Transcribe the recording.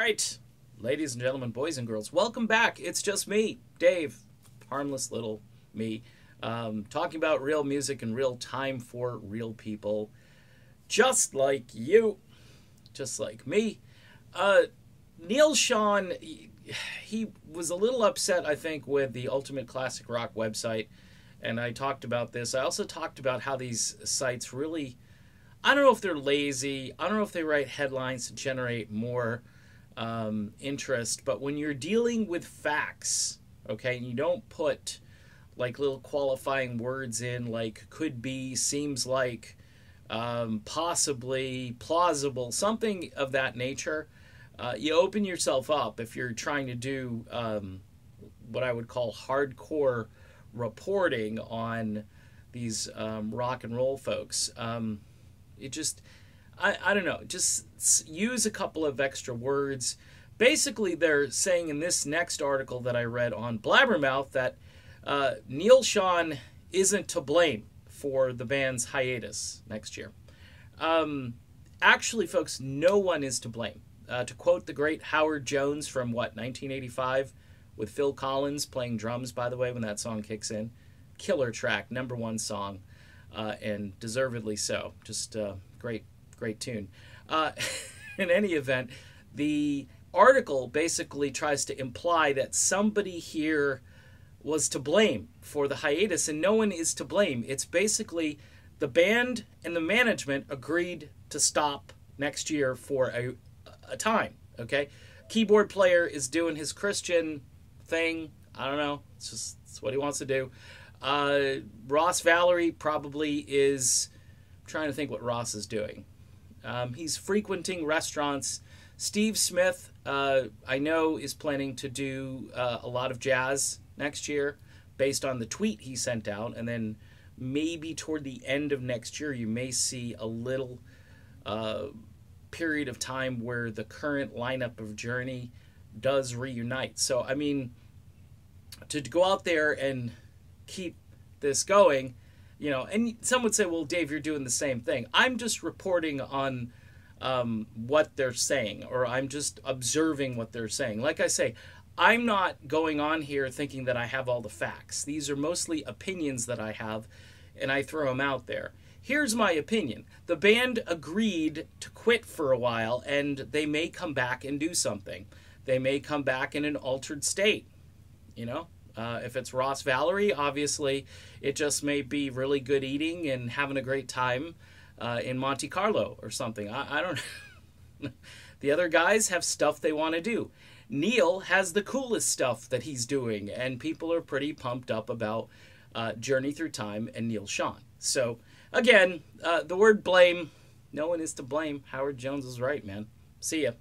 right, ladies and gentlemen, boys and girls, welcome back. It's just me, Dave, harmless little me, talking about real music in real time for real people, just like you, just like me. Neil Sean, he was a little upset, I think, with the Ultimate Classic Rock website, and I talked about this. I also talked about how these sites really, I don't know if they're lazy, I don't know if they write headlines to generate more interest, but when you're dealing with facts, okay, and you don't put like little qualifying words in like could be, seems like, possibly, plausible, something of that nature, you open yourself up if you're trying to do what I would call hardcore reporting on these rock and roll folks. It just, I don't know, just use a couple of extra words. Basically, they're saying in this next article that I read on Blabbermouth that Neil Sean isn't to blame for the band's hiatus next year. Actually, folks, no one is to blame. To quote the great Howard Jones from, 1985, with Phil Collins playing drums, by the way, when that song kicks in. Killer track, #1 song, and deservedly so. Just great tune. In any event, the article basically tries to imply that somebody here was to blame for the hiatus, and no one is to blame. It's basically the band and the management agreed to stop next year for a time, okay? Keyboard player is doing his Christian thing. I don't know. It's what he wants to do. Ross Valerie probably is, I'm trying to think what Ross is doing. He's frequenting restaurants. Steve Smith, I know, is planning to do a lot of jazz next year based on the tweet he sent out. And then maybe toward the end of next year, you may see a little period of time where the current lineup of Journey does reunite. So, I mean, to go out there and keep this going, you know, and some would say, well, Dave, you're doing the same thing. I'm just reporting on what they're saying, or I'm just observing what they're saying. Like I say, I'm not going on here thinking that I have all the facts. These are mostly opinions that I have, and I throw them out there. Here's my opinion. The band agreed to quit for a while, and they may come back and do something. They may come back in an altered state, you know? If it's Ross Valerie, obviously, it just may be really good eating and having a great time in Monte Carlo or something. I don't know. The other guys have stuff they want to do. Neil has the coolest stuff that he's doing, and people are pretty pumped up about Journey Through Time and Neil Sean. So, again, the word blame, no one is to blame. Howard Jones is right, man. See ya.